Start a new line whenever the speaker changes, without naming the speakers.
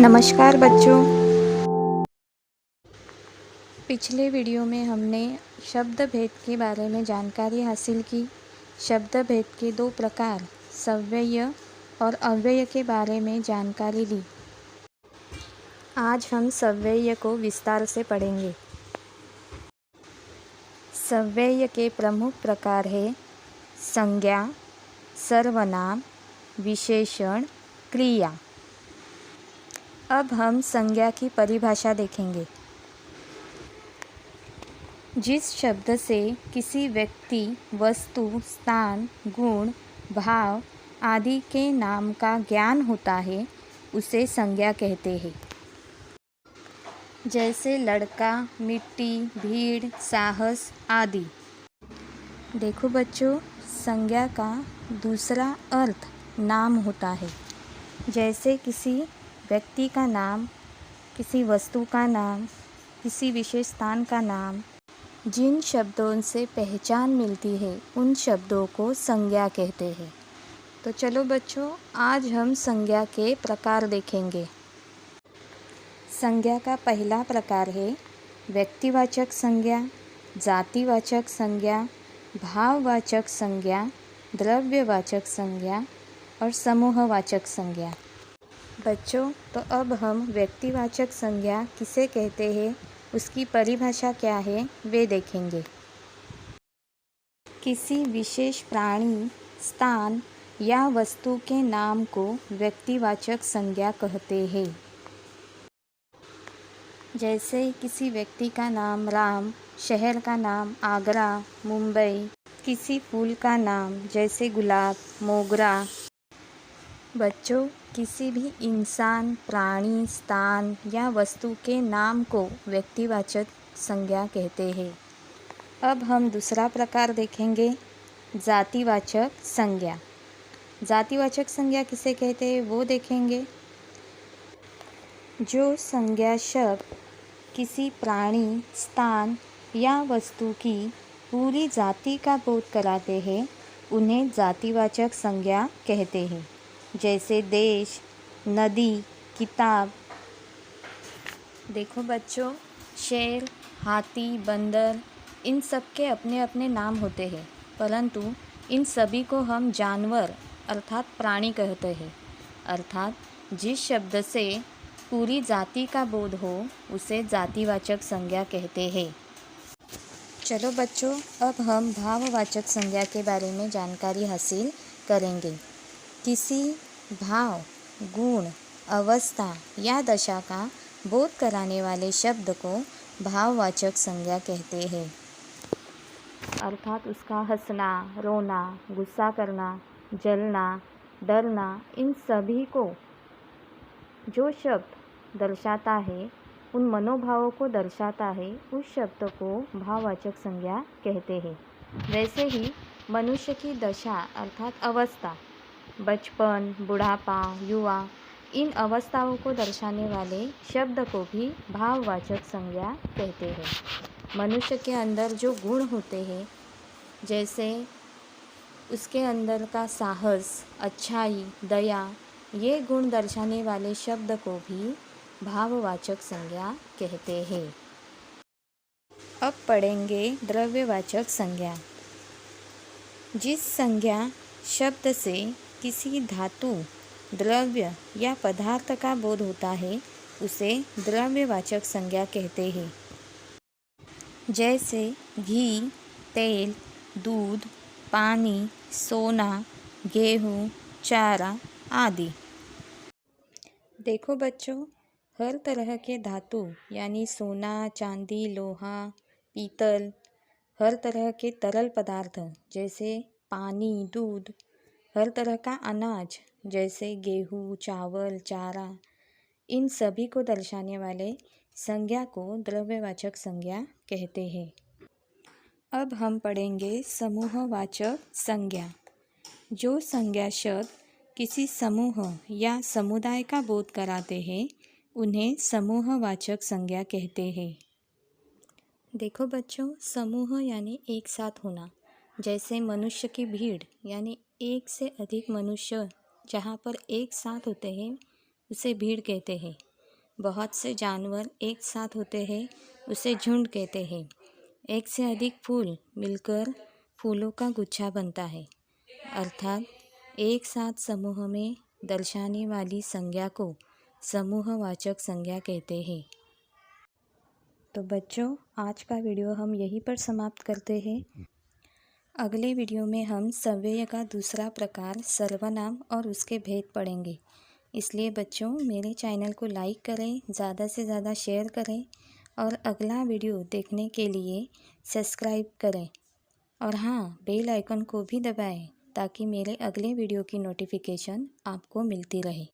नमस्कार बच्चों। पिछले वीडियो में हमने शब्द भेद के बारे में जानकारी हासिल की। शब्द भेद के दो प्रकार सव्यय और अव्यय के बारे में जानकारी ली। आज हम सव्यय को विस्तार से पढ़ेंगे। सव्यय के प्रमुख प्रकार हैं संज्ञा, सर्वनाम, विशेषण, क्रिया। अब हम संज्ञा की परिभाषा देखेंगे। जिस शब्द से किसी व्यक्ति, वस्तु, स्थान, गुण, भाव आदि के नाम का ज्ञान होता है उसे संज्ञा कहते हैं। जैसे लड़का, मिट्टी, भीड़, साहस आदि। देखो बच्चों, संज्ञा का दूसरा अर्थ नाम होता है। जैसे किसी व्यक्ति का नाम, किसी वस्तु का नाम, किसी विशेष स्थान का नाम। जिन शब्दों से पहचान मिलती है उन शब्दों को संज्ञा कहते हैं। तो चलो बच्चों, आज हम संज्ञा के प्रकार देखेंगे। संज्ञा का पहला प्रकार है व्यक्तिवाचक संज्ञा, जातिवाचक संज्ञा, भाववाचक संज्ञा, द्रव्यवाचक संज्ञा और समूहवाचक संज्ञा। बच्चों, तो अब हम व्यक्तिवाचक संज्ञा किसे कहते हैं, उसकी परिभाषा क्या है वे देखेंगे। किसी विशेष प्राणी, स्थान या वस्तु के नाम को व्यक्तिवाचक संज्ञा कहते हैं। जैसे किसी व्यक्ति का नाम राम, शहर का नाम आगरा, मुंबई, किसी फूल का नाम जैसे गुलाब, मोगरा। बच्चों, किसी भी इंसान, प्राणी, स्थान या वस्तु के नाम को व्यक्तिवाचक संज्ञा कहते हैं। अब हम दूसरा प्रकार देखेंगे, जातिवाचक संज्ञा। जातिवाचक संज्ञा किसे कहते हैं वो देखेंगे। जो संज्ञा शब्द किसी प्राणी, स्थान या वस्तु की पूरी जाति का बोध कराते हैं उन्हें जातिवाचक संज्ञा कहते हैं। जैसे देश, नदी, किताब। देखो बच्चों, शेर, हाथी, बंदर इन सब के अपने अपने नाम होते हैं, परंतु इन सभी को हम जानवर अर्थात प्राणी कहते हैं। अर्थात जिस शब्द से पूरी जाति का बोध हो उसे जातिवाचक संज्ञा कहते हैं। चलो बच्चों, अब हम भाववाचक संज्ञा के बारे में जानकारी हासिल करेंगे। किसी भाव, गुण, अवस्था या दशा का बोध कराने वाले शब्द को भाववाचक संज्ञा कहते हैं। अर्थात उसका हंसना, रोना, गुस्सा करना, जलना, डरना, इन सभी को जो शब्द दर्शाता है, उन मनोभावों को दर्शाता है, उस शब्द को भाववाचक संज्ञा कहते हैं। वैसे ही मनुष्य की दशा अर्थात अवस्था, बचपन, बुढ़ापा, युवा, इन अवस्थाओं को दर्शाने वाले शब्द को भी भाववाचक संज्ञा कहते हैं। मनुष्य के अंदर जो गुण होते हैं, जैसे उसके अंदर का साहस, अच्छाई, दया, ये गुण दर्शाने वाले शब्द को भी भाववाचक संज्ञा कहते हैं। अब पढ़ेंगे द्रव्यवाचक संज्ञा। जिस संज्ञा शब्द से किसी धातु, द्रव्य या पदार्थ का बोध होता है उसे द्रव्यवाचक संज्ञा कहते हैं। जैसे घी, तेल, दूध, पानी, सोना, गेहूँ, चारा आदि। देखो बच्चों, हर तरह के धातु यानी सोना, चांदी, लोहा, पीतल, हर तरह के तरल पदार्थ जैसे पानी, दूध, हर तरह का अनाज जैसे गेहूँ, चावल, चारा, इन सभी को दर्शाने वाले संज्ञा को द्रव्यवाचक संज्ञा कहते हैं। अब हम पढ़ेंगे समूहवाचक संज्ञा। जो संज्ञा शब्द किसी समूह या समुदाय का बोध कराते हैं उन्हें समूहवाचक संज्ञा कहते हैं। देखो बच्चों, समूह यानी एक साथ होना। जैसे मनुष्य की भीड़ यानी एक से अधिक मनुष्य जहाँ पर एक साथ होते हैं उसे भीड़ कहते हैं। बहुत से जानवर एक साथ होते हैं उसे झुंड कहते हैं। एक से अधिक फूल मिलकर फूलों का गुच्छा बनता है, अर्थात एक साथ समूह में दर्शाने वाली संज्ञा को समूहवाचक संज्ञा कहते हैं। तो बच्चों, आज का वीडियो हम यहीं पर समाप्त करते हैं। अगले वीडियो में हम सव्यय का दूसरा प्रकार सर्वनाम और उसके भेद पढ़ेंगे। इसलिए बच्चों, मेरे चैनल को लाइक करें, ज़्यादा से ज़्यादा शेयर करें और अगला वीडियो देखने के लिए सब्सक्राइब करें। और हाँ, बेल आइकन को भी दबाएं ताकि मेरे अगले वीडियो की नोटिफिकेशन आपको मिलती रहे।